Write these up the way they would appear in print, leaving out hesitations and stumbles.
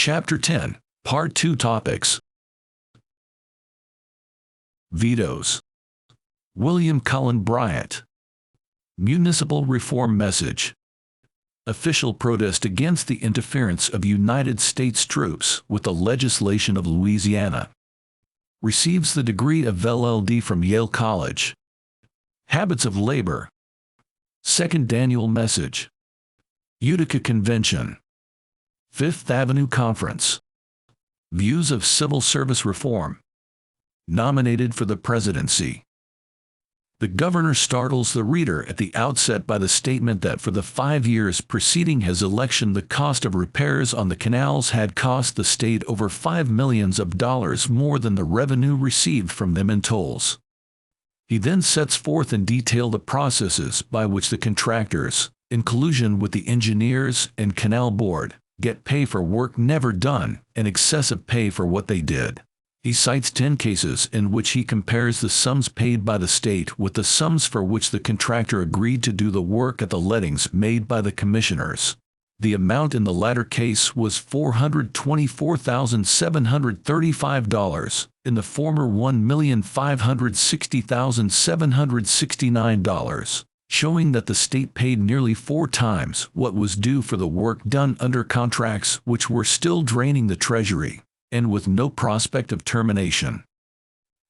Chapter 10, Part 2 Topics. Vetoes. William Cullen Bryant. Municipal reform message. Official protest against the interference of United States troops with the legislation of Louisiana. Receives the degree of LL.D. from Yale College. Habits of labor. Second annual message. Utica Convention. Fifth Avenue Conference. Views of civil service reform. Nominated for the presidency. The governor startles the reader at the outset by the statement that for the 5 years preceding his election, the cost of repairs on the canals had cost the state over $5 million more than the revenue received from them in tolls. He then sets forth in detail the processes by which the contractors, in collusion with the engineers and canal board, get pay for work never done and excessive pay for what they did. He cites 10 cases in which he compares the sums paid by the state with the sums for which the contractor agreed to do the work at the lettings made by the commissioners. The amount in the latter case was $424,735, in the former $1,560,769, showing that the state paid nearly 4 times what was due for the work done under contracts which were still draining the treasury, and with no prospect of termination.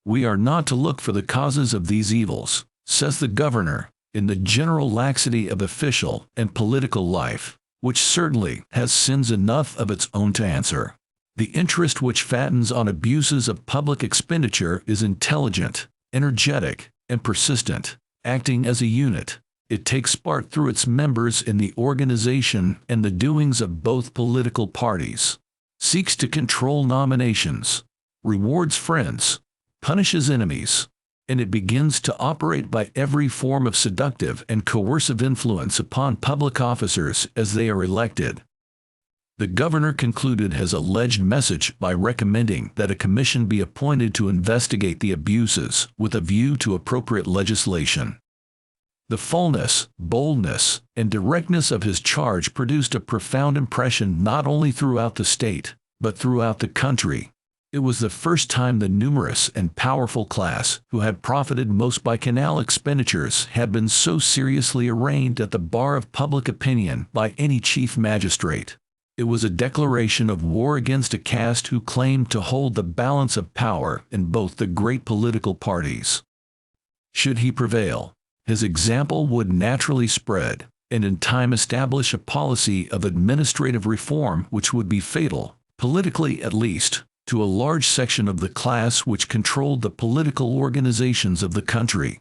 We are not to look for the causes of these evils, says the governor, in the general laxity of official and political life, which certainly has sins enough of its own to answer. The interest which fattens on abuses of public expenditure is intelligent, energetic, and persistent, acting as a unit. It takes part through its members in the organization and the doings of both political parties, seeks to control nominations, rewards friends, punishes enemies, and it begins to operate by every form of seductive and coercive influence upon public officers as they are elected. The governor concluded his alleged message by recommending that a commission be appointed to investigate the abuses with a view to appropriate legislation. The fullness, boldness, and directness of his charge produced a profound impression not only throughout the state, but throughout the country. It was the first time the numerous and powerful class who had profited most by canal expenditures had been so seriously arraigned at the bar of public opinion by any chief magistrate. It was a declaration of war against a caste who claimed to hold the balance of power in both the great political parties. Should he prevail, his example would naturally spread, and in time establish a policy of administrative reform which would be fatal, politically at least, to a large section of the class which controlled the political organizations of the country.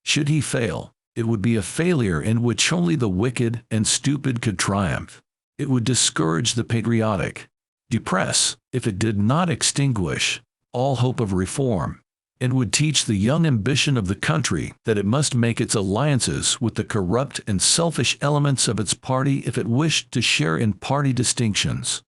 Should he fail, it would be a failure in which only the wicked and stupid could triumph. It would discourage the patriotic, depress, if it did not extinguish, all hope of reform, and would teach the young ambition of the country that it must make its alliances with the corrupt and selfish elements of its party if it wished to share in party distinctions.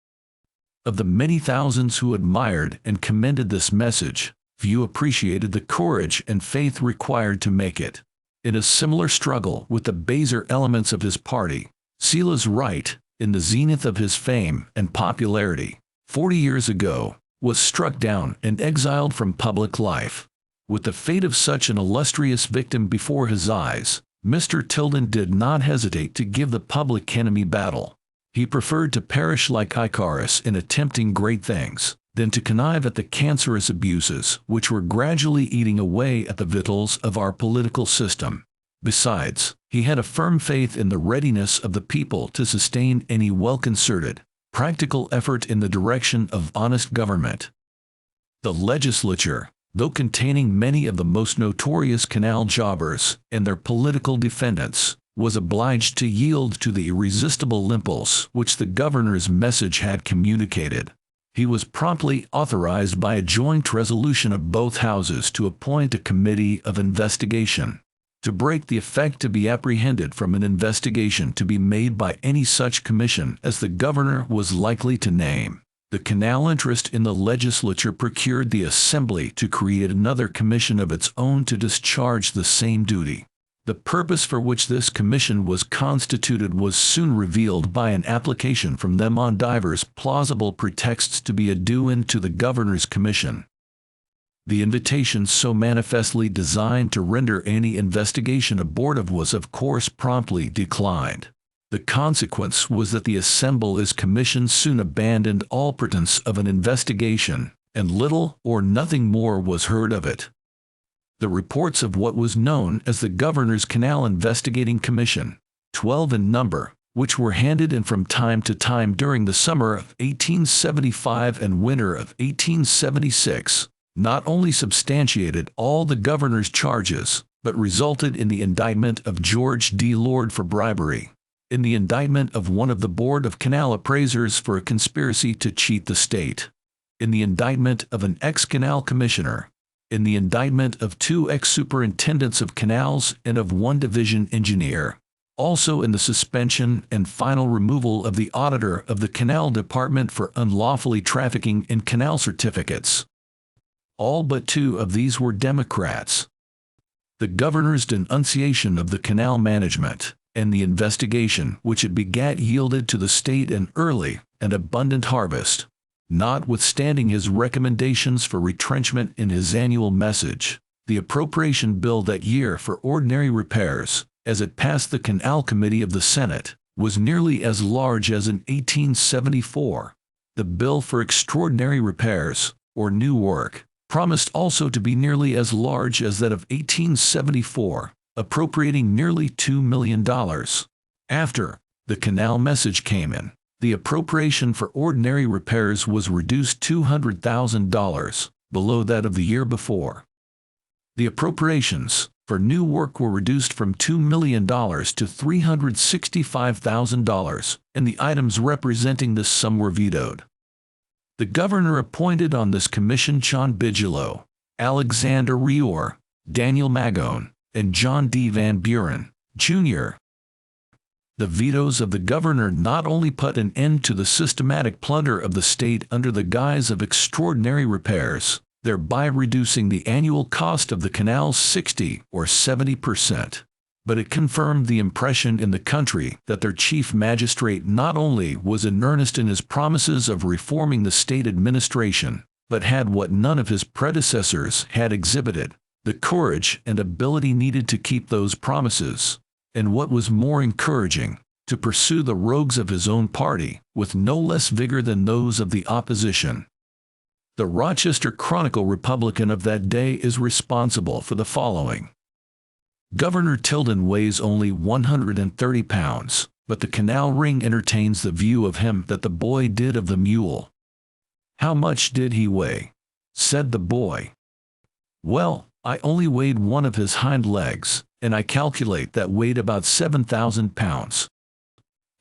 Of the many thousands who admired and commended this message, few appreciated the courage and faith required to make it. In a similar struggle with the baser elements of his party, Silas Wright, in the zenith of his fame and popularity, 40 years ago, was struck down and exiled from public life. With the fate of such an illustrious victim before his eyes, Mr. Tilden did not hesitate to give the public enemy battle. He preferred to perish like Icarus in attempting great things, than to connive at the cancerous abuses which were gradually eating away at the victuals of our political system. Besides, he had a firm faith in the readiness of the people to sustain any well-concerted, practical effort in the direction of honest government. The legislature, though containing many of the most notorious canal jobbers and their political defendants, was obliged to yield to the irresistible impulse which the governor's message had communicated. He was promptly authorized by a joint resolution of both houses to appoint a committee of investigation, to break the effect to be apprehended from an investigation to be made by any such commission as the governor was likely to name. The canal interest in the legislature procured the assembly to create another commission of its own to discharge the same duty. The purpose for which this commission was constituted was soon revealed by an application from them on divers plausible pretexts to be a due-in to the governor's commission. The invitation, so manifestly designed to render any investigation abortive, was of course promptly declined. The consequence was that the Assembly's commission soon abandoned all pretense of an investigation, and little or nothing more was heard of it. The reports of what was known as the Governor's Canal Investigating Commission, 12 in number, which were handed in from time to time during the summer of 1875 and winter of 1876, not only substantiated all the governor's charges, but resulted in the indictment of George D. Lord for bribery, in the indictment of one of the Board of Canal Appraisers for a conspiracy to cheat the state, in the indictment of an ex-canal commissioner, in the indictment of 2 ex-superintendents of canals and of 1 division engineer, also in the suspension and final removal of the auditor of the Canal Department for unlawfully trafficking in canal certificates. All but 2 of these were Democrats. The governor's denunciation of the canal management and the investigation which it begat yielded to the state an early and abundant harvest, notwithstanding his recommendations for retrenchment in his annual message. The appropriation bill that year for ordinary repairs, as it passed the Canal Committee of the Senate, was nearly as large as in 1874. The bill for extraordinary repairs, or new work, promised also to be nearly as large as that of 1874, appropriating nearly $2 million. After the canal message came in, the appropriation for ordinary repairs was reduced $200,000, below that of the year before. The appropriations for new work were reduced from $2 million to $365,000, and the items representing this sum were vetoed. The governor appointed on this commission John Bigelow, Alexander Rior, Daniel Magone, and John D. Van Buren, Jr. The vetoes of the governor not only put an end to the systematic plunder of the state under the guise of extraordinary repairs, thereby reducing the annual cost of the canals 60 or 70%, but it confirmed the impression in the country that their chief magistrate not only was in earnest in his promises of reforming the state administration, but had what none of his predecessors had exhibited, the courage and ability needed to keep those promises, and what was more encouraging, to pursue the rogues of his own party with no less vigor than those of the opposition. The Rochester Chronicle-Republican of that day is responsible for the following. Governor Tilden weighs only 130 pounds, but the canal ring entertains the view of him that the boy did of the mule. How much did he weigh? Said the boy. Well, I only weighed one of his hind legs, and I calculate that weighed about 7,000 pounds.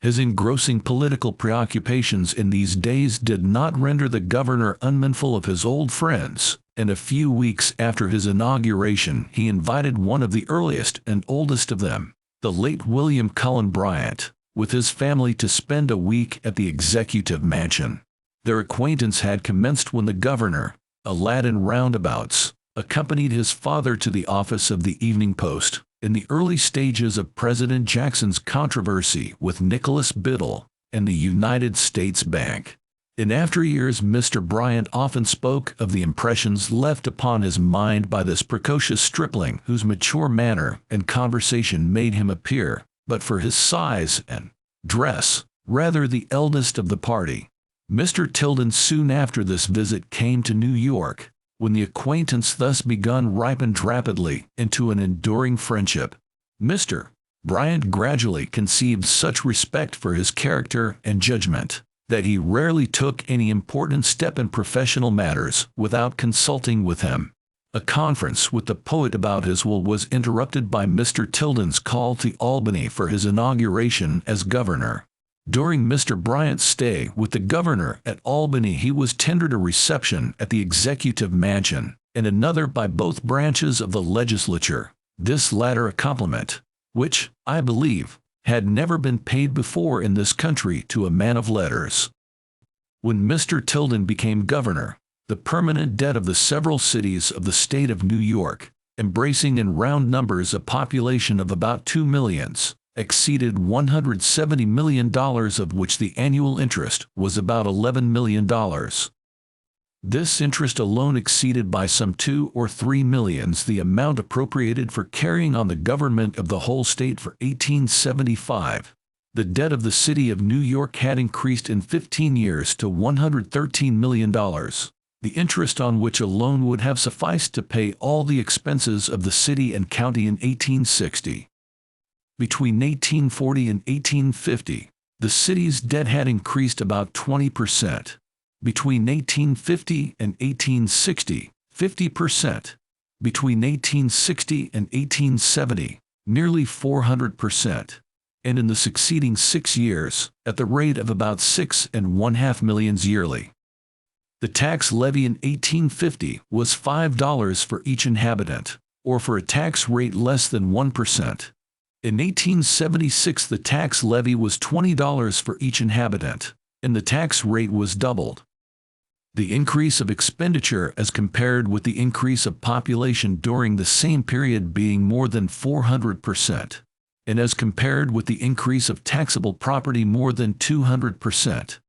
His engrossing political preoccupations in these days did not render the governor unmindful of his old friends, and a few weeks after his inauguration he invited one of the earliest and oldest of them, the late William Cullen Bryant, with his family to spend a week at the executive mansion. Their acquaintance had commenced when the governor, a lad in roundabouts, accompanied his father to the office of the Evening Post, in the early stages of President Jackson's controversy with Nicholas Biddle and the United States Bank. In after years Mr. Bryant often spoke of the impressions left upon his mind by this precocious stripling whose mature manner and conversation made him appear, but for his size and dress, rather the eldest of the party. Mr. Tilden soon after this visit came to New York, when the acquaintance thus begun ripened rapidly into an enduring friendship. Mr. Bryant gradually conceived such respect for his character and judgment that he rarely took any important step in professional matters without consulting with him. A conference with the poet about his will was interrupted by Mr. Tilden's call to Albany for his inauguration as governor. During Mr. Bryant's stay with the governor at Albany he was tendered a reception at the executive mansion, and another by both branches of the legislature. This latter a compliment, which, I believe, had never been paid before in this country to a man of letters. When Mr. Tilden became governor, the permanent debt of the several cities of the state of New York, embracing in round numbers a population of about 2 millions, exceeded $170 million, of which the annual interest was about $11 million. This interest alone exceeded by some 2 or 3 millions the amount appropriated for carrying on the government of the whole state for 1875. The debt of the city of New York had increased in 15 years to $113 million, the interest on which alone would have sufficed to pay all the expenses of the city and county in 1860. Between 1840 and 1850, the city's debt had increased about 20%. Between 1850 and 1860, 50%. Between 1860 and 1870, nearly 400%. And in the succeeding 6 years, at the rate of about $6.5 million yearly. The tax levy in 1850 was $5 for each inhabitant, or for a tax rate less than 1%. In 1876 the tax levy was $20 for each inhabitant, and the tax rate was doubled. The increase of expenditure as compared with the increase of population during the same period being more than 400%, and as compared with the increase of taxable property more than 200%.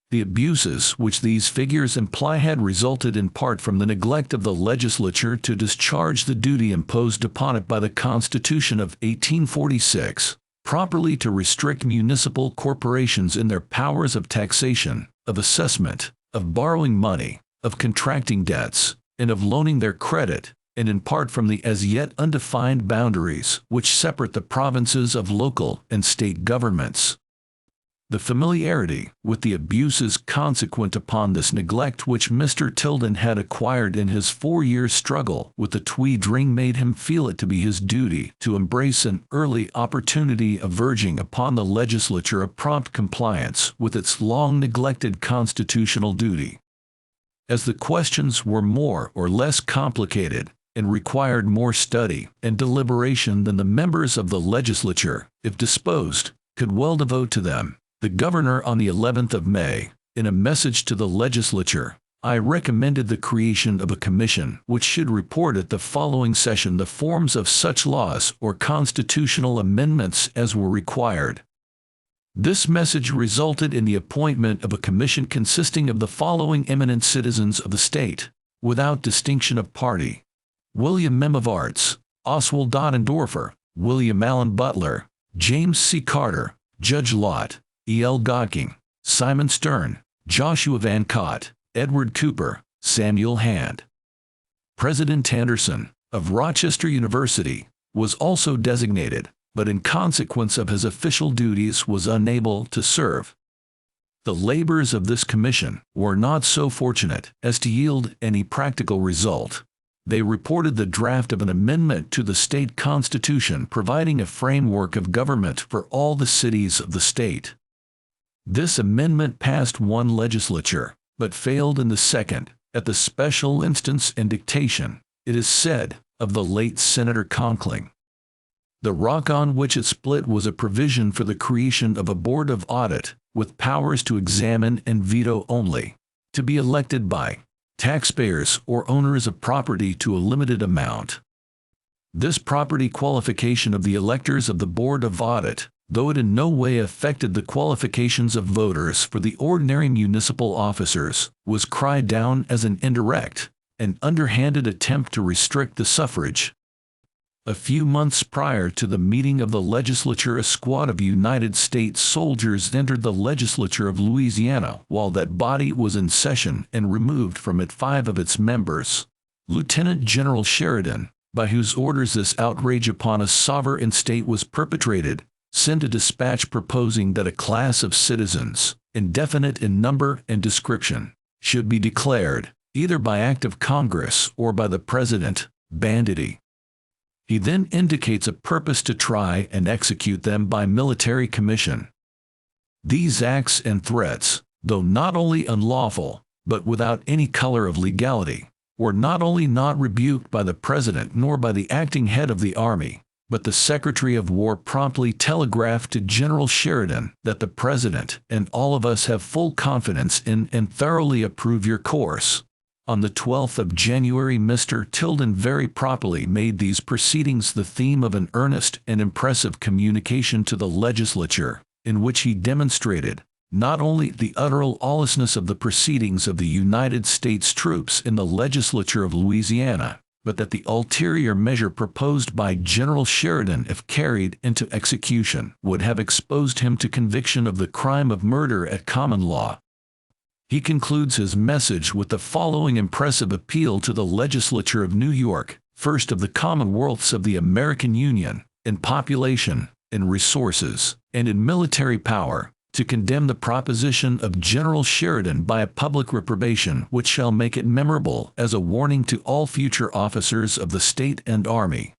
The abuses which these figures imply had resulted in part from the neglect of the legislature to discharge the duty imposed upon it by the Constitution of 1846, properly to restrict municipal corporations in their powers of taxation, of assessment, of borrowing money, of contracting debts, and of loaning their credit, and in part from the as yet undefined boundaries which separate the provinces of local and state governments. The familiarity with the abuses consequent upon this neglect which Mr. Tilden had acquired in his 4-year struggle with the Tweed ring made him feel it to be his duty to embrace an early opportunity of urging upon the legislature a prompt compliance with its long-neglected constitutional duty. As the questions were more or less complicated, and required more study and deliberation than the members of the legislature, if disposed, could well devote to them, the governor on the 11th of May, in a message to the legislature, I recommended the creation of a commission which should report at the following session the forms of such laws or constitutional amendments as were required. This message resulted in the appointment of a commission consisting of the following eminent citizens of the state, without distinction of party: William M. of Arts, Oswald Doddendorfer, William Allen Butler, James C. Carter, Judge Lott, E.L. Godking, Simon Stern, Joshua Van Cott, Edward Cooper, Samuel Hand. President Anderson, of Rochester University, was also designated, but in consequence of his official duties was unable to serve. The labors of this commission were not so fortunate as to yield any practical result. They reported the draft of an amendment to the state constitution providing a framework of government for all the cities of the state. This amendment passed one legislature, but failed in the second, at the special instance and dictation, it is said, of the late Senator Conkling. The rock on which it split was a provision for the creation of a board of audit, with powers to examine and veto only, to be elected by taxpayers or owners of property to a limited amount. This property qualification of the electors of the Board of Audit, though it in no way affected the qualifications of voters for the ordinary municipal officers, was cried down as an indirect and underhanded attempt to restrict the suffrage. A few months prior to the meeting of the legislature, a squad of United States soldiers entered the legislature of Louisiana while that body was in session and removed from it 5 of its members. Lieutenant General Sheridan, by whose orders this outrage upon a sovereign state was perpetrated, sent a dispatch proposing that a class of citizens, indefinite in number and description, should be declared, either by act of Congress or by the President, banditti. He then indicates a purpose to try and execute them by military commission. These acts and threats, though not only unlawful, but without any color of legality, were not only not rebuked by the President nor by the acting head of the army, but the Secretary of War promptly telegraphed to General Sheridan that the President and all of us have full confidence in and thoroughly approve your course. On the 12th of January, Mr. Tilden very properly made these proceedings the theme of an earnest and impressive communication to the legislature, in which he demonstrated not only the utter lawlessness of the proceedings of the United States troops in the legislature of Louisiana, but that the ulterior measure proposed by General Sheridan, if carried into execution, would have exposed him to conviction of the crime of murder at common law. He concludes his message with the following impressive appeal to the legislature of New York, first of the commonwealths of the American Union, in population, in resources, and in military power, to condemn the proposition of General Sheridan by a public reprobation which shall make it memorable as a warning to all future officers of the state and army.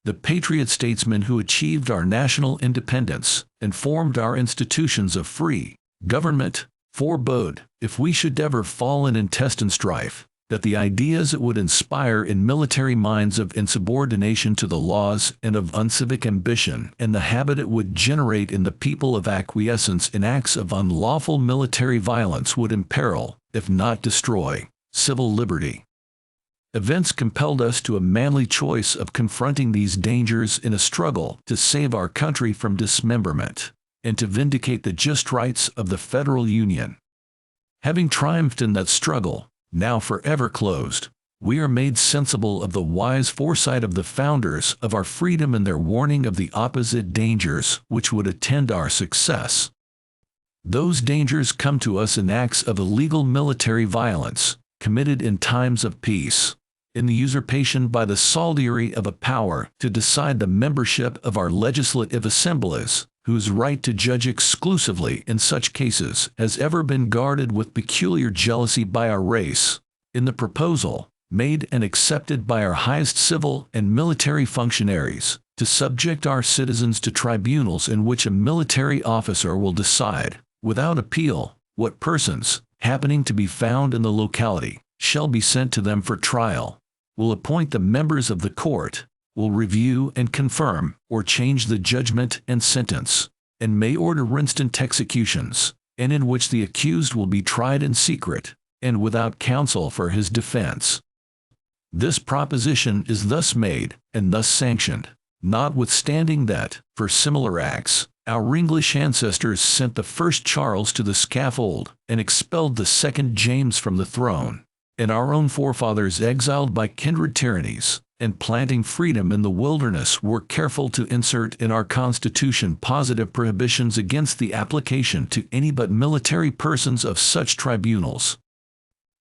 The patriot statesmen who achieved our national independence and formed our institutions of free government forebode, if we should ever fall in intestine strife, that the ideas it would inspire in military minds of insubordination to the laws and of uncivic ambition, and the habit it would generate in the people of acquiescence in acts of unlawful military violence, would imperil, if not destroy, civil liberty. Events compelled us to a manly choice of confronting these dangers in a struggle to save our country from dismemberment, and to vindicate the just rights of the Federal Union. Having triumphed in that struggle, now forever closed, we are made sensible of the wise foresight of the founders of our freedom and their warning of the opposite dangers which would attend our success. Those dangers come to us in acts of illegal military violence, committed in times of peace, in the usurpation by the soldiery of a power to decide the membership of our legislative assemblies, whose right to judge exclusively in such cases has ever been guarded with peculiar jealousy by our race, in the proposal, made and accepted by our highest civil and military functionaries, to subject our citizens to tribunals in which a military officer will decide, without appeal, what persons, happening to be found in the locality, shall be sent to them for trial, will appoint the members of the court, will review and confirm or change the judgment and sentence, and may order instant executions, and in which the accused will be tried in secret, and without counsel for his defense. This proposition is thus made, and thus sanctioned, notwithstanding that, for similar acts, our English ancestors sent the first Charles to the scaffold, and expelled the second James from the throne, and our own forefathers, exiled by kindred tyrannies, and planting freedom in the wilderness, were careful to insert in our Constitution positive prohibitions against the application to any but military persons of such tribunals.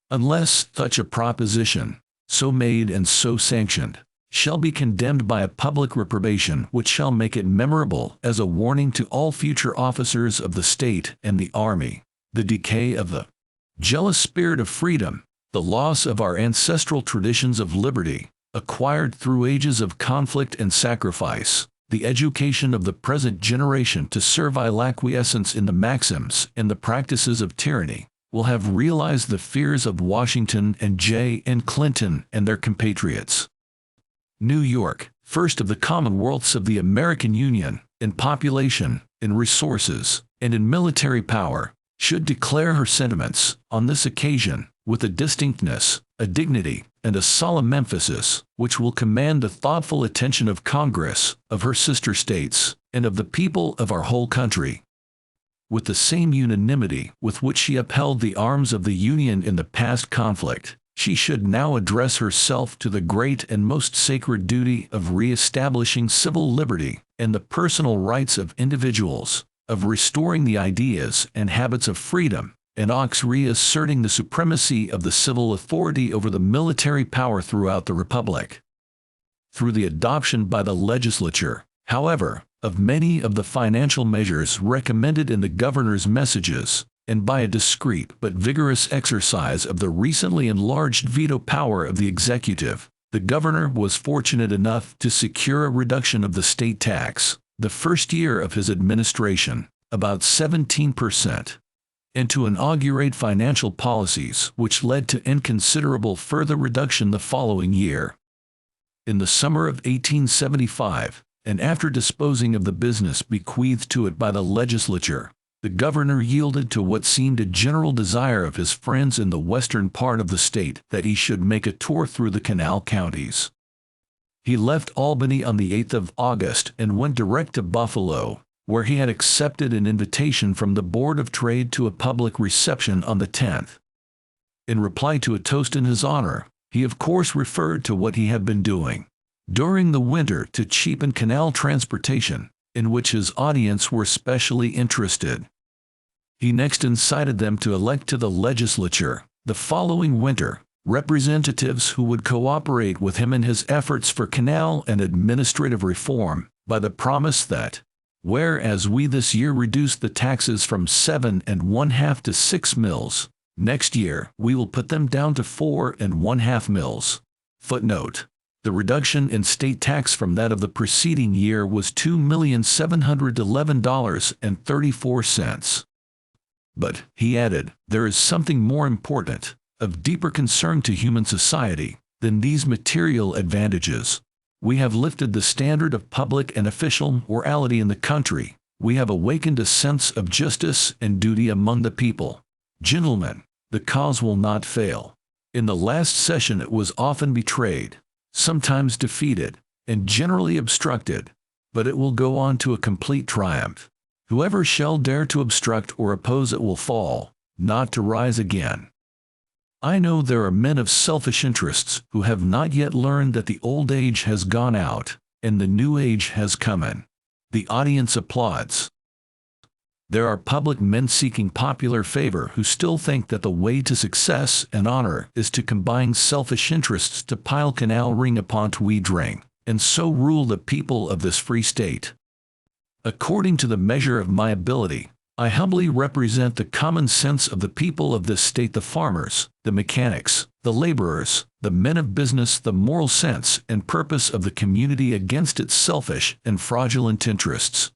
Unless such a proposition, so made and so sanctioned, shall be condemned by a public reprobation which shall make it memorable as a warning to all future officers of the state and the army, the decay of the jealous spirit of freedom, the loss of our ancestral traditions of liberty, acquired through ages of conflict and sacrifice, the education of the present generation to servile acquiescence in the maxims and the practices of tyranny, will have realized the fears of Washington and J. and Clinton and their compatriots. New York, first of the commonwealths of the American Union, in population, in resources, and in military power, should declare her sentiments on this occasion with a distinctness, a dignity, and a solemn emphasis, which will command the thoughtful attention of Congress, of her sister states, and of the people of our whole country. With the same unanimity with which she upheld the arms of the Union in the past conflict, she should now address herself to the great and most sacred duty of re-establishing civil liberty and the personal rights of individuals, of restoring the ideas and habits of freedom, and reasserting the supremacy of the civil authority over the military power throughout the Republic. Through the adoption by the legislature, however, of many of the financial measures recommended in the governor's messages, and by a discreet but vigorous exercise of the recently enlarged veto power of the executive, the governor was fortunate enough to secure a reduction of the state tax, the first year of his administration, about 17%. And to inaugurate financial policies which led to inconsiderable further reduction the following year. In the summer of 1875, and after disposing of the business bequeathed to it by the legislature, The governor yielded to what seemed a general desire of his friends in the western part of the state that he should make a tour through the canal counties. He left Albany on the 8th of August and went direct to Buffalo, where he had accepted an invitation from the Board of Trade to a public reception on the 10th. In reply to a toast in his honor, he of course referred to what he had been doing during the winter to cheapen canal transportation, in which his audience were specially interested. He next incited them to elect to the legislature, the following winter, representatives who would cooperate with him in his efforts for canal and administrative reform, by the promise that, whereas we this year reduced the taxes from 7 1/2 to 6 mills, next year we will put them down to 4 1/2 mills. Footnote: the reduction in state tax from that of the preceding year was $2,711.34. But, he added, there is something more important, of deeper concern to human society, than these material advantages. We have lifted the standard of public and official morality in the country. We have awakened a sense of justice and duty among the people. Gentlemen, the cause will not fail. In the last session it was often betrayed, sometimes defeated, and generally obstructed, but it will go on to a complete triumph. Whoever shall dare to obstruct or oppose it will fall, not to rise again. I know there are men of selfish interests who have not yet learned that the old age has gone out, and the new age has come in. The audience applauds. There are public men seeking popular favor who still think that the way to success and honor is to combine selfish interests to pile canal ring upon tweed ring, and so rule the people of this free state. According to the measure of my ability, I humbly represent the common sense of the people of this state, the farmers, the mechanics, the laborers, the men of business, the moral sense and purpose of the community against its selfish and fraudulent interests.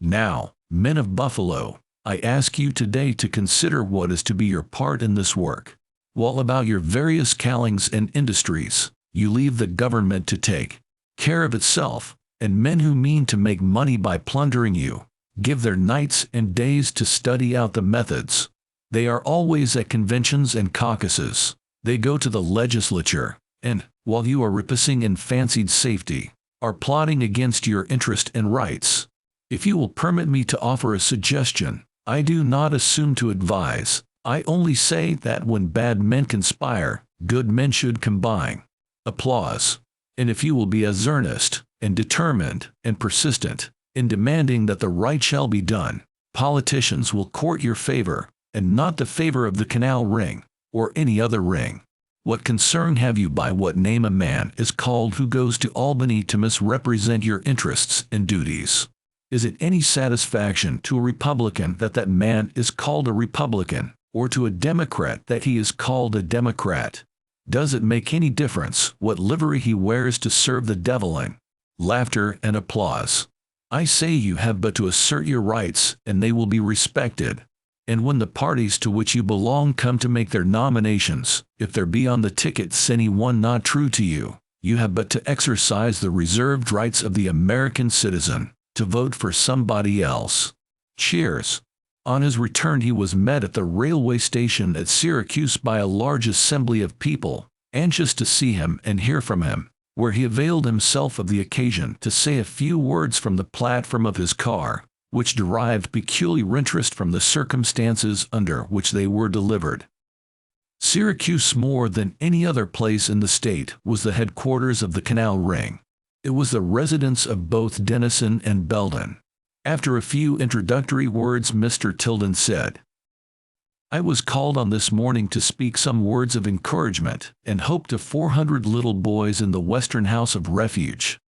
Now, men of Buffalo, I ask you today to consider what is to be your part in this work. While about your various callings and industries, you leave the government to take care of itself, and men who mean to make money by plundering you give their nights and days to study out the methods. They are always at conventions and caucuses. They go to the legislature, and, while you are reposing in fancied safety, are plotting against your interest and rights. If you will permit me to offer a suggestion, I do not assume to advise. I only say that when bad men conspire, good men should combine. Applause. And if you will be as earnest, and determined, and persistent, in demanding that the right shall be done, politicians will court your favor, and not the favor of the canal ring, or any other ring. What concern have you by what name a man is called who goes to Albany to misrepresent your interests and duties? Is it any satisfaction to a Republican that that man is called a Republican, or to a Democrat that he is called a Democrat? Does it make any difference what livery he wears to serve the devil in? Laughter and applause. I say you have but to assert your rights, and they will be respected. And when the parties to which you belong come to make their nominations, if there be on the tickets any one not true to you, you have but to exercise the reserved rights of the American citizen, to vote for somebody else. Cheers. On his return he was met at the railway station at Syracuse by a large assembly of people, anxious to see him and hear from him, where he availed himself of the occasion to say a few words from the platform of his car, which derived peculiar interest from the circumstances under which they were delivered. Syracuse, more than any other place in the state, was the headquarters of the canal ring. It was the residence of both Denison and Belden. After a few introductory words, Mr. Tilden said, I was called on this morning to speak some words of encouragement and hope to 400 little boys in the Western House of Refuge.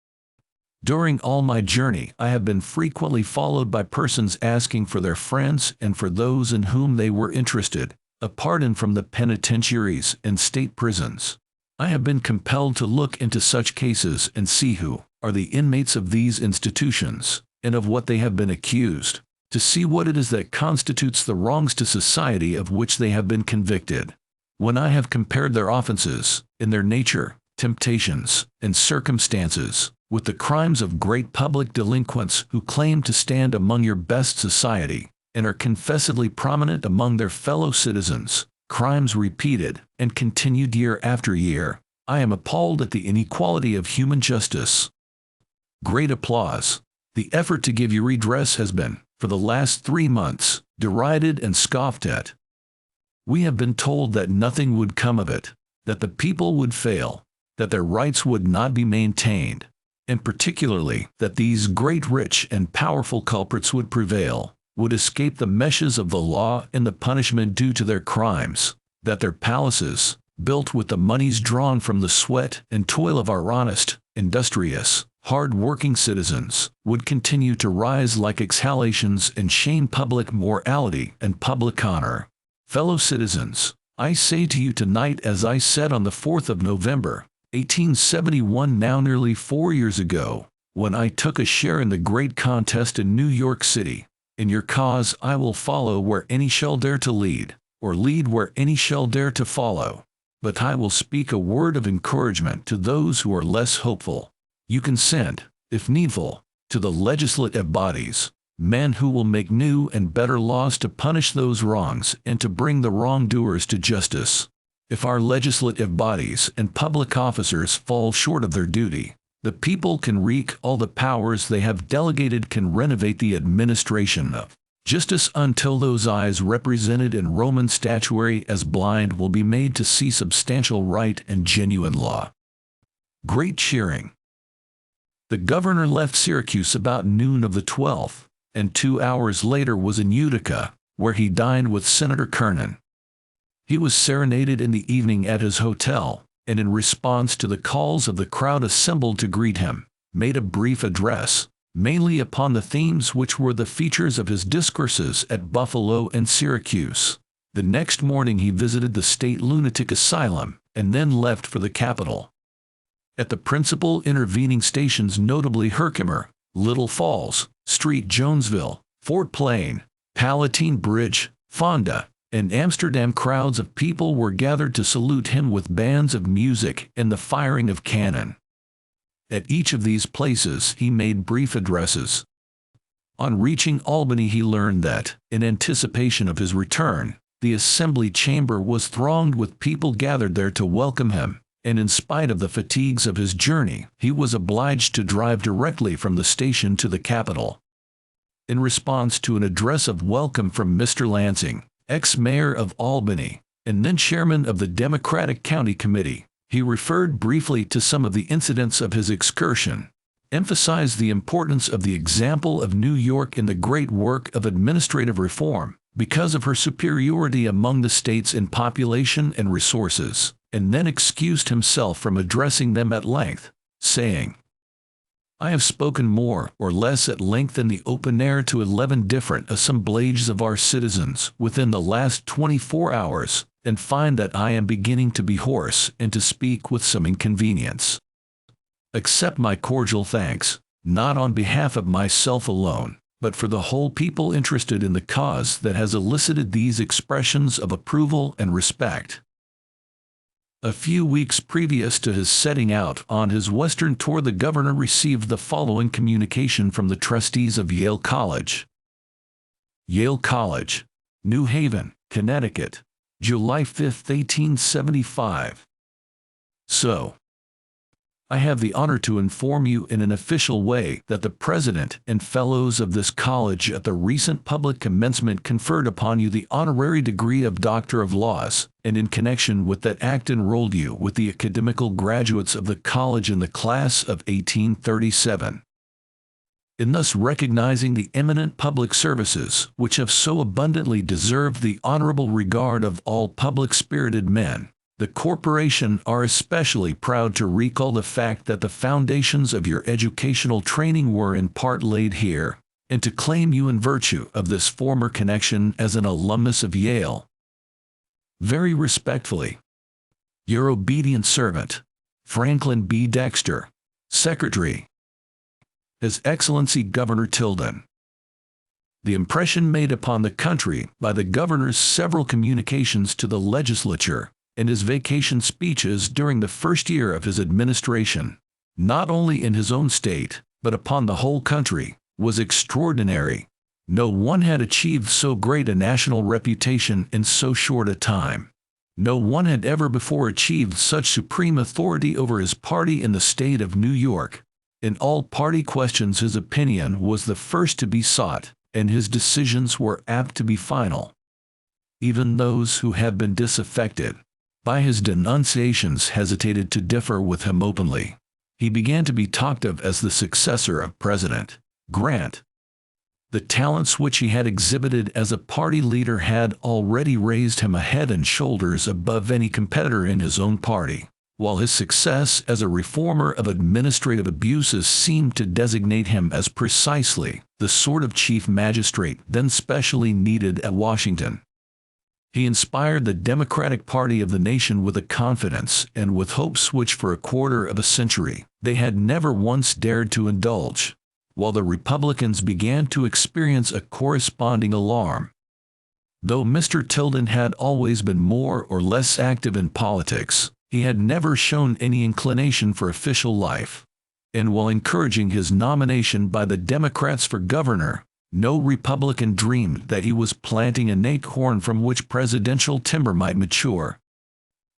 During all my journey I have been frequently followed by persons asking for their friends and for those in whom they were interested a pardon from the penitentiaries and state prisons. I have been compelled to look into such cases and see who are the inmates of these institutions, and of what they have been accused, to see what it is that constitutes the wrongs to society of which they have been convicted. When I have compared their offenses, in their nature, temptations, and circumstances, with the crimes of great public delinquents who claim to stand among your best society, and are confessedly prominent among their fellow citizens, crimes repeated and continued year after year, I am appalled at the inequality of human justice. Great applause. The effort to give you redress has been, for the last 3 months, derided and scoffed at. We have been told that nothing would come of it, that the people would fail, that their rights would not be maintained, and particularly that these great rich and powerful culprits would prevail, would escape the meshes of the law and the punishment due to their crimes, that their palaces, built with the monies drawn from the sweat and toil of our honest, industrious, hard-working citizens, would continue to rise like exhalations and shame public morality and public honor. Fellow citizens, I say to you tonight, as I said on the 4th of November, 1871, now nearly 4 years ago, when I took a share in the great contest in New York City, in your cause I will follow where any shall dare to lead, or lead where any shall dare to follow. But I will speak a word of encouragement to those who are less hopeful. You can send, if needful, to the legislative bodies, men who will make new and better laws to punish those wrongs and to bring the wrongdoers to justice. If our legislative bodies and public officers fall short of their duty, the people can wreak all the powers they have delegated, can renovate the administration of justice until those eyes represented in Roman statuary as blind will be made to see substantial right and genuine law. Great cheering. The governor left Syracuse about noon of the 12th, and 2 hours later was in Utica, where he dined with Senator Kernan. He was serenaded in the evening at his hotel, and in response to the calls of the crowd assembled to greet him, made a brief address, mainly upon the themes which were the features of his discourses at Buffalo and Syracuse. The next morning he visited the state lunatic asylum, and then left for the capital. At the principal intervening stations, notably Herkimer, Little Falls, Street Jonesville, Fort Plain, Palatine Bridge, Fonda, and Amsterdam, crowds of people were gathered to salute him with bands of music and the firing of cannon. At each of these places he made brief addresses. On reaching Albany he learned that, in anticipation of his return, the assembly chamber was thronged with people gathered there to welcome him, and in spite of the fatigues of his journey, he was obliged to drive directly from the station to the Capitol. In response to an address of welcome from Mr. Lansing, ex-mayor of Albany, and then chairman of the Democratic County Committee, he referred briefly to some of the incidents of his excursion, emphasized the importance of the example of New York in the great work of administrative reform, because of her superiority among the states in population and resources, and then excused himself from addressing them at length, saying, I have spoken more or less at length in the open air to 11 different assemblages of our citizens within the last 24 hours, and find that I am beginning to be hoarse and to speak with some inconvenience. Accept my cordial thanks, not on behalf of myself alone, but for the whole people interested in the cause that has elicited these expressions of approval and respect. A few weeks previous to his setting out on his western tour, the governor received the following communication from the trustees of Yale College. Yale College, New Haven, Connecticut, July 5, 1875. So, I have the honor to inform you in an official way that the president and fellows of this college at the recent public commencement conferred upon you the honorary degree of Doctor of Laws, and in connection with that act enrolled you with the academical graduates of the college in the class of 1837. In thus recognizing the eminent public services which have so abundantly deserved the honorable regard of all public-spirited men, the corporation are especially proud to recall the fact that the foundations of your educational training were in part laid here, and to claim you in virtue of this former connection as an alumnus of Yale. Very respectfully, your obedient servant, Franklin B. Dexter, Secretary. His Excellency Governor Tilden. The impression made upon the country by the governor's several communications to the legislature and his vacation speeches during the first year of his administration, not only in his own state, but upon the whole country, was extraordinary, No one had achieved so great a national reputation in so short a time. No one had ever before achieved such supreme authority over his party in the state of New York. In all party questions his opinion was the first to be sought, and his decisions were apt to be final. Even those who had been disaffected by his denunciations hesitated to differ with him openly. He began to be talked of as the successor of President Grant. The talents which he had exhibited as a party leader had already raised him a head and shoulders above any competitor in his own party, while his success as a reformer of administrative abuses seemed to designate him as precisely the sort of chief magistrate then specially needed at Washington. He inspired the Democratic Party of the nation with a confidence and with hopes which for a quarter of a century they had never once dared to indulge, while the Republicans began to experience a corresponding alarm. Though Mr. Tilden had always been more or less active in politics, he had never shown any inclination for official life, and while encouraging his nomination by the Democrats for governor, no Republican dreamed that he was planting an acorn from which presidential timber might mature.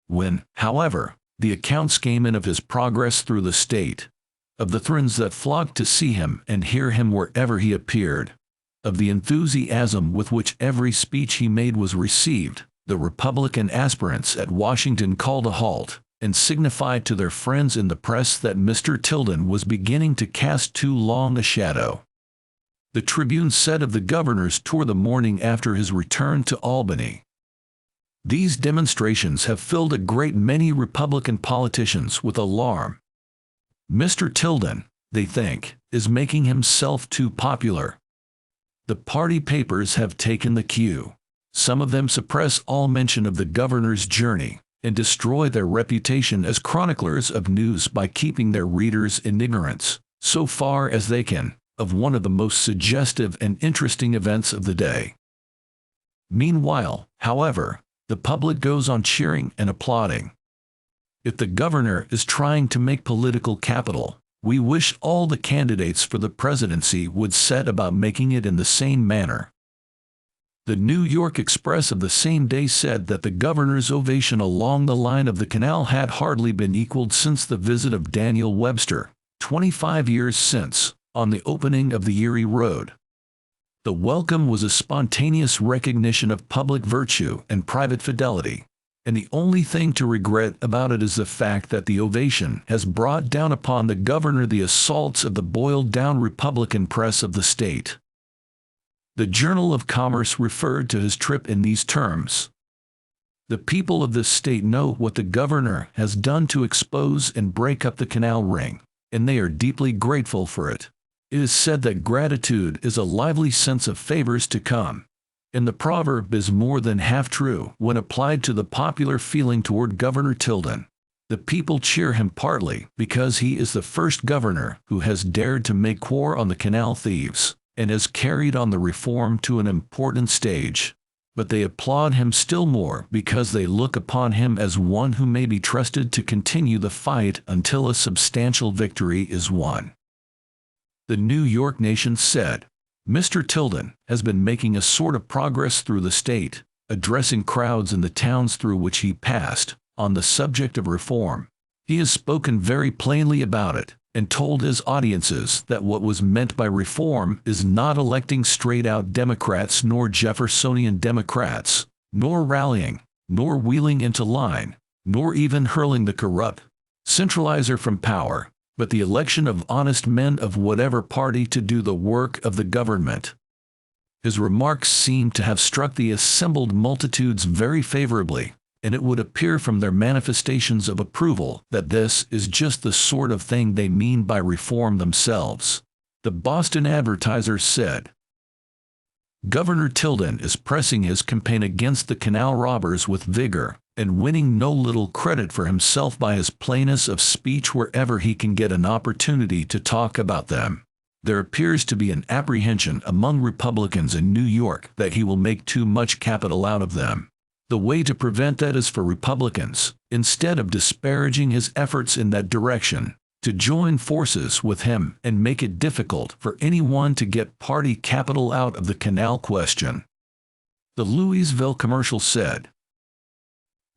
When, however, the accounts came in of his progress through the state, of the throngs that flocked to see him and hear him wherever he appeared, of the enthusiasm with which every speech he made was received, the Republican aspirants at Washington called a halt, and signified to their friends in the press that Mr. Tilden was beginning to cast too long a shadow. The Tribune said of the governor's tour the morning after his return to Albany, "These demonstrations have filled a great many Republican politicians with alarm. Mr. Tilden, they think, is making himself too popular. The party papers have taken the cue. Some of them suppress all mention of the governor's journey, and destroy their reputation as chroniclers of news by keeping their readers in ignorance, so far as they can, of one of the most suggestive and interesting events of the day. Meanwhile, however, the public goes on cheering and applauding. If the governor is trying to make political capital, we wish all the candidates for the presidency would set about making it in the same manner." The New York Express of the same day said that the governor's ovation along the line of the canal had hardly been equaled since the visit of Daniel Webster, 25 years since, on the opening of the Erie Road. The welcome was a spontaneous recognition of public virtue and private fidelity, and the only thing to regret about it is the fact that the ovation has brought down upon the governor the assaults of the boiled-down Republican press of the state. The Journal of Commerce referred to his trip in these terms: "The people of this state know what the governor has done to expose and break up the canal ring, and they are deeply grateful for it. It is said that gratitude is a lively sense of favors to come, and the proverb is more than half true when applied to the popular feeling toward Governor Tilden. The people cheer him partly because he is the first governor who has dared to make war on the canal thieves, and has carried on the reform to an important stage, but they applaud him still more because they look upon him as one who may be trusted to continue the fight until a substantial victory is won." The New York Nation said, "Mr. Tilden has been making a sort of progress through the state, addressing crowds in the towns through which he passed, on the subject of reform. He has spoken very plainly about it, and told his audiences that what was meant by reform is not electing straight-out Democrats nor Jeffersonian Democrats, nor rallying, nor wheeling into line, nor even hurling the corrupt centralizer from power, but the election of honest men of whatever party to do the work of the government." His remarks seemed to have struck the assembled multitudes very favorably, and it would appear from their manifestations of approval that this is just the sort of thing they mean by reform themselves. The Boston Advertiser said, "Governor Tilden is pressing his campaign against the canal robbers with vigor, and winning no little credit for himself by his plainness of speech wherever he can get an opportunity to talk about them. There appears to be an apprehension among Republicans in New York that he will make too much capital out of them. The way to prevent that is for Republicans, instead of disparaging his efforts in that direction, to join forces with him and make it difficult for anyone to get party capital out of the canal question. The Louisville Commercial said,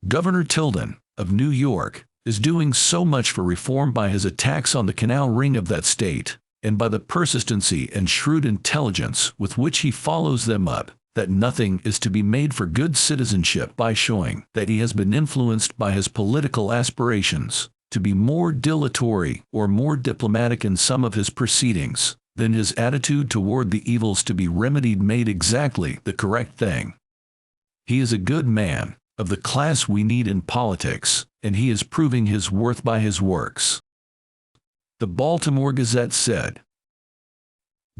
Governor Tilden, of New York, is doing so much for reform by his attacks on the canal ring of that state, and by the persistency and shrewd intelligence with which he follows them up, that nothing is to be made for good citizenship by showing that he has been influenced by his political aspirations to be more dilatory or more diplomatic in some of his proceedings than his attitude toward the evils to be remedied made exactly the correct thing. He is a good man, of the class we need in politics, and he is proving his worth by his works. The Baltimore Gazette said,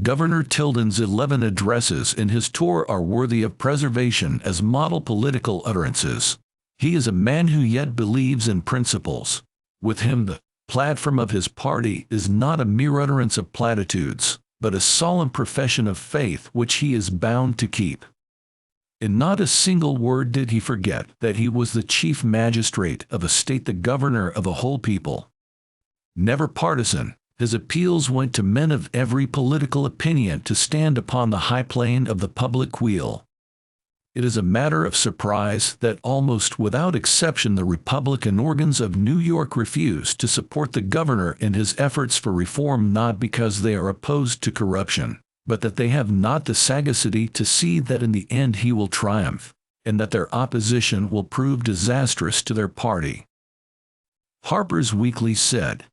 Governor Tilden's 11 addresses in his tour are worthy of preservation as model political utterances. He is a man who yet believes in principles. With him the platform of his party is not a mere utterance of platitudes, but a solemn profession of faith which he is bound to keep. In not a single word did he forget that he was the chief magistrate of a state, the governor of a whole people. Never partisan, his appeals went to men of every political opinion to stand upon the high plane of the public weal. It is a matter of surprise that almost without exception the Republican organs of New York refuse to support the governor in his efforts for reform, not because they are opposed to corruption, but that they have not the sagacity to see that in the end he will triumph, and that their opposition will prove disastrous to their party. Harper's Weekly said,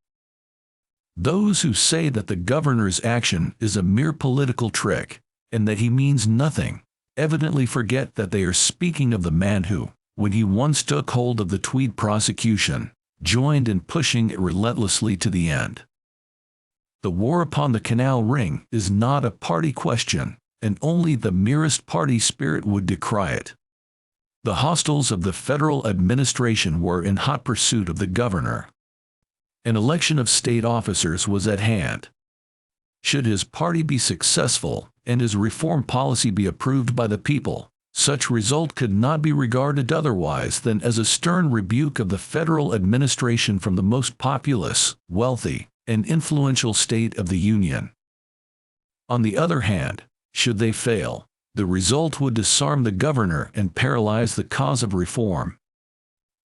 Those who say that the governor's action is a mere political trick, and that he means nothing, evidently forget that they are speaking of the man who, when he once took hold of the Tweed prosecution, joined in pushing it relentlessly to the end. The war upon the canal ring is not a party question, and only the merest party spirit would decry it. The hostiles of the federal administration were in hot pursuit of the governor. An election of state officers was at hand. Should his party be successful, and his reform policy be approved by the people, such result could not be regarded otherwise than as a stern rebuke of the federal administration from the most populous, wealthy, and influential state of the Union. On the other hand, should they fail, the result would disarm the governor and paralyze the cause of reform.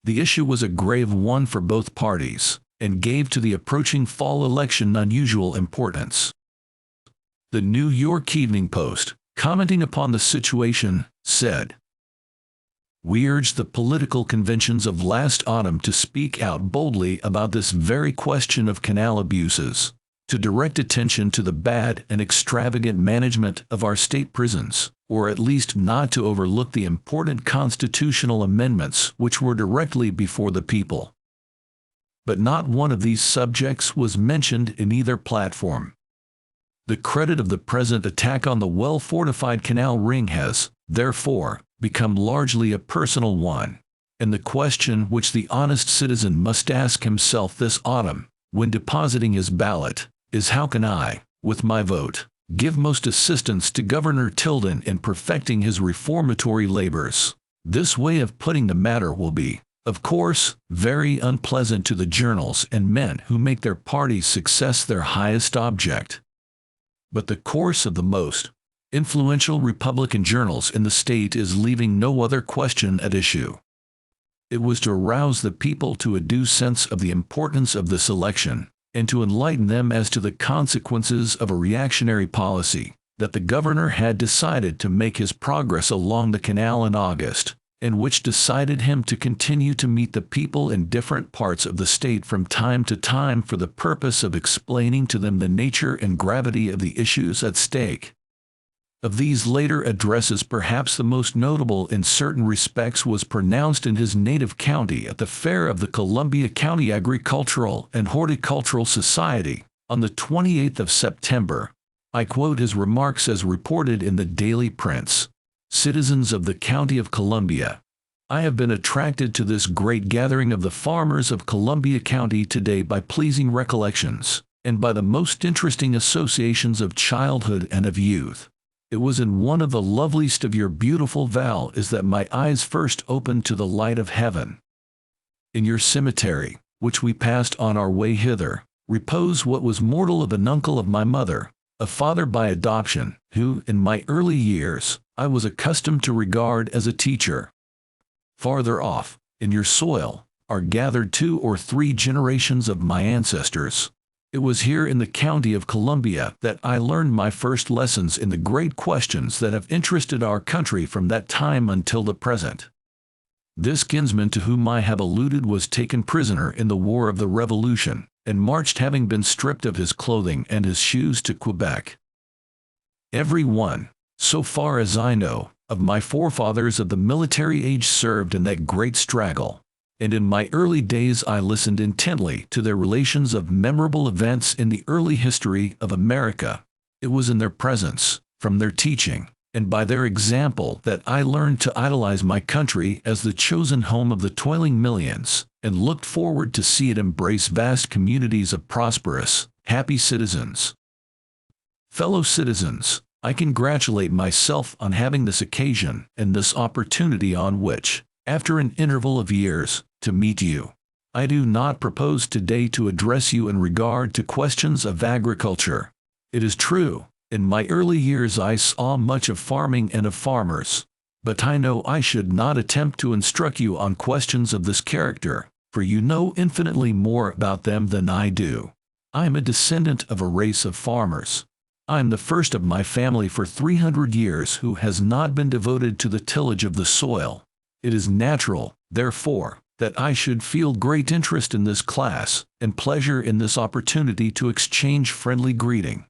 The issue was a grave one for both parties, and gave to the approaching fall election unusual importance. The New York Evening Post, commenting upon the situation, said, We urged the political conventions of last autumn to speak out boldly about this very question of canal abuses, to direct attention to the bad and extravagant management of our state prisons, or at least not to overlook the important constitutional amendments which were directly before the people. But not one of these subjects was mentioned in either platform. The credit of the present attack on the well-fortified canal ring has, therefore, become largely a personal one, and the question which the honest citizen must ask himself this autumn, when depositing his ballot, is how can I, with my vote, give most assistance to Governor Tilden in perfecting his reformatory labors? This way of putting the matter will be, of course, very unpleasant to the journals and men who make their party's success their highest object. But the course of the most influential Republican journals in the state is leaving no other question at issue. It was to arouse the people to a due sense of the importance of this election, and to enlighten them as to the consequences of a reactionary policy, that the governor had decided to make his progress along the canal in August, and which decided him to continue to meet the people in different parts of the state from time to time for the purpose of explaining to them the nature and gravity of the issues at stake. Of these later addresses, perhaps the most notable in certain respects was pronounced in his native county at the fair of the Columbia County Agricultural and Horticultural Society on the 28th of September. I quote his remarks as reported in the Daily Prince. Citizens of the County of Columbia, I have been attracted to this great gathering of the farmers of Columbia County today by pleasing recollections, and by the most interesting associations of childhood and of youth. It was in one of the loveliest of your beautiful valleys that my eyes first opened to the light of heaven. In your cemetery, which we passed on our way hither, repose what was mortal of an uncle of my mother, a father by adoption, who, in my early years, I was accustomed to regard as a teacher. Farther off, in your soil, are gathered 2 or 3 generations of my ancestors. It was here in the county of Columbia that I learned my first lessons in the great questions that have interested our country from that time until the present. This kinsman to whom I have alluded was taken prisoner in the War of the Revolution, and marched having been stripped of his clothing and his shoes to Quebec. Every one, so far as I know, of my forefathers of the military age served in that great struggle, and in my early days I listened intently to their relations of memorable events in the early history of America. It was in their presence, from their teaching, and by their example that I learned to idolize my country as the chosen home of the toiling millions, and looked forward to see it embrace vast communities of prosperous, happy citizens. Fellow citizens, I congratulate myself on having this occasion and this opportunity on which, after an interval of years, to meet you. I do not propose today to address you in regard to questions of agriculture. It is true, in my early years I saw much of farming and of farmers, but I know I should not attempt to instruct you on questions of this character, for you know infinitely more about them than I do. I am a descendant of a race of farmers. I am the first of my family for 300 years who has not been devoted to the tillage of the soil. It is natural, therefore, that I should feel great interest in this class, and pleasure in this opportunity to exchange friendly greeting.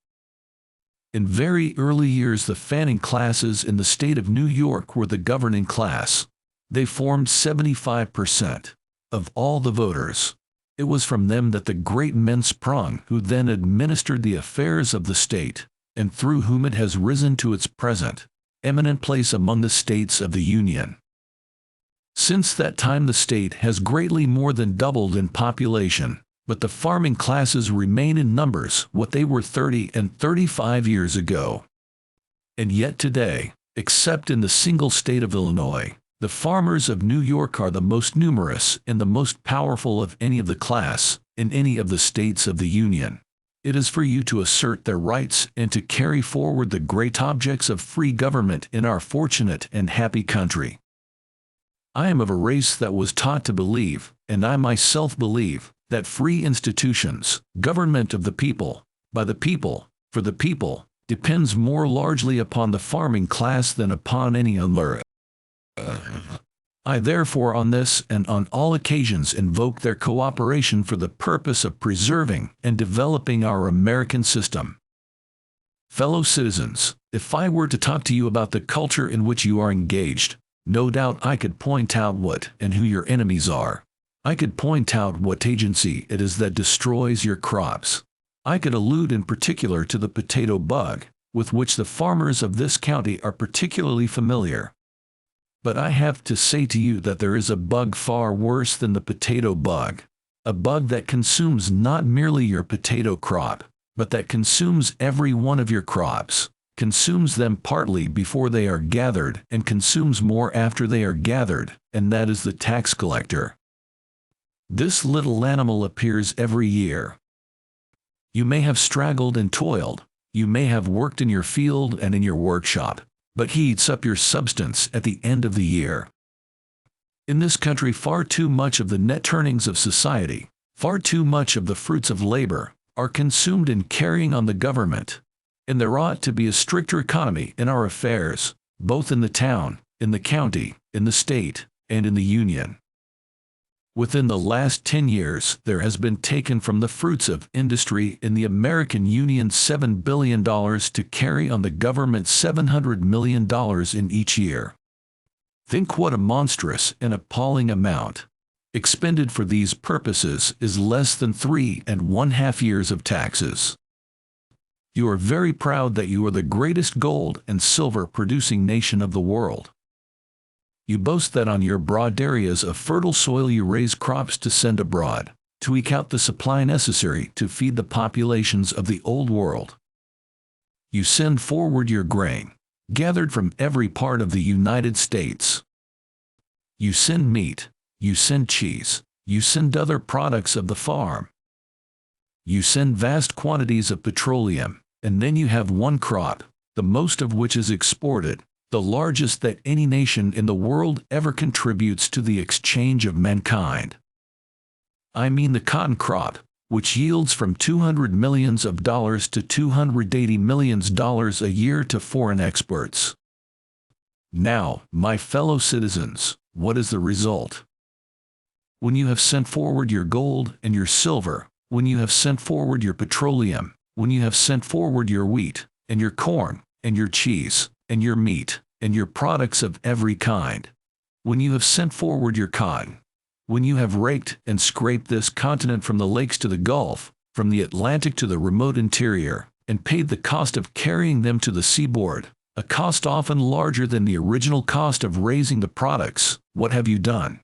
In very early years the fanning classes in the state of New York were the governing class. They formed 75% of all the voters. It was from them that the great men sprung who then administered the affairs of the state, and through whom it has risen to its present eminent place among the states of the Union. Since that time the state has greatly more than doubled in population, but the farming classes remain in numbers what they were 30 and 35 years ago. And yet today, except in the single state of Illinois, the farmers of New York are the most numerous and the most powerful of any of the class in any of the states of the Union. It is for you to assert their rights and to carry forward the great objects of free government in our fortunate and happy country. I am of a race that was taught to believe, and I myself believe, that free institutions, government of the people, by the people, for the people, depends more largely upon the farming class than upon any other. I therefore on this and on all occasions invoke their cooperation for the purpose of preserving and developing our American system. Fellow citizens, if I were to talk to you about the culture in which you are engaged, no doubt I could point out what and who your enemies are. I could point out what agency it is that destroys your crops. I could allude in particular to the potato bug, with which the farmers of this county are particularly familiar. But I have to say to you that there is a bug far worse than the potato bug, a bug that consumes not merely your potato crop, but that consumes every one of your crops, consumes them partly before they are gathered and consumes more after they are gathered, and that is the tax collector. This little animal appears every year. You may have straggled and toiled, you may have worked in your field and in your workshop, but he eats up your substance at the end of the year. In this country far too much of the net earnings of society, far too much of the fruits of labor, are consumed in carrying on the government, and there ought to be a stricter economy in our affairs, both in the town, in the county, in the state, and in the Union. Within the last 10 years, there has been taken from the fruits of industry in the American Union $7 billion to carry on the government $700 million in each year. Think what a monstrous and appalling amount, expended for these purposes, is less than 3½ years of taxes. You are very proud that you are the greatest gold and silver producing nation of the world. You boast that on your broad areas of fertile soil you raise crops to send abroad, to eke out the supply necessary to feed the populations of the old world. You send forward your grain, gathered from every part of the United States. You send meat, you send cheese, you send other products of the farm. You send vast quantities of petroleum, and then you have one crop, the most of which is exported, the largest that any nation in the world ever contributes to the exchange of mankind. I mean the cotton crop, which yields from $200 million to $280 million a year to foreign exports. Now, my fellow citizens, what is the result? When you have sent forward your gold and your silver, when you have sent forward your petroleum, when you have sent forward your wheat, and your corn, and your cheese, and your meat, and your products of every kind, when you have sent forward your cotton, when you have raked and scraped this continent from the lakes to the Gulf, from the Atlantic to the remote interior, and paid the cost of carrying them to the seaboard, a cost often larger than the original cost of raising the products, what have you done?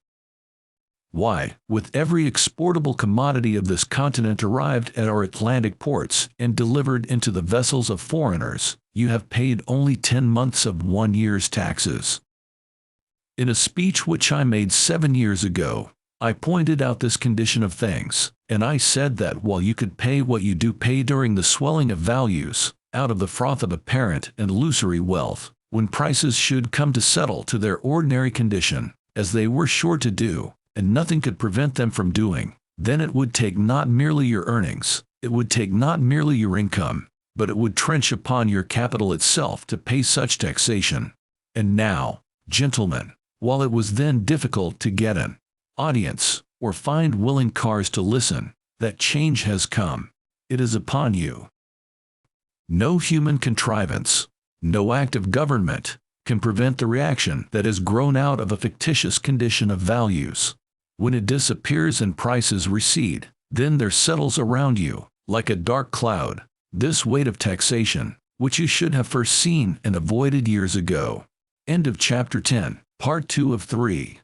Why, with every exportable commodity of this continent arrived at our Atlantic ports and delivered into the vessels of foreigners, you have paid only 10 months of 1 year's taxes. In a speech which I made 7 years ago, I pointed out this condition of things, and I said that while you could pay what you do pay during the swelling of values, out of the froth of apparent and illusory wealth, when prices should come to settle to their ordinary condition, as they were sure to do, and nothing could prevent them from doing, then it would take not merely your earnings, it would take not merely your income, but it would trench upon your capital itself to pay such taxation. And now, gentlemen, while it was then difficult to get an audience, or find willing cars to listen, that change has come. It is upon you. No human contrivance, no act of government, can prevent the reaction that has grown out of a fictitious condition of values. When it disappears and prices recede, then there settles around you, like a dark cloud, this weight of taxation, which you should have first seen and avoided years ago. End of chapter 10, part 2 of 3.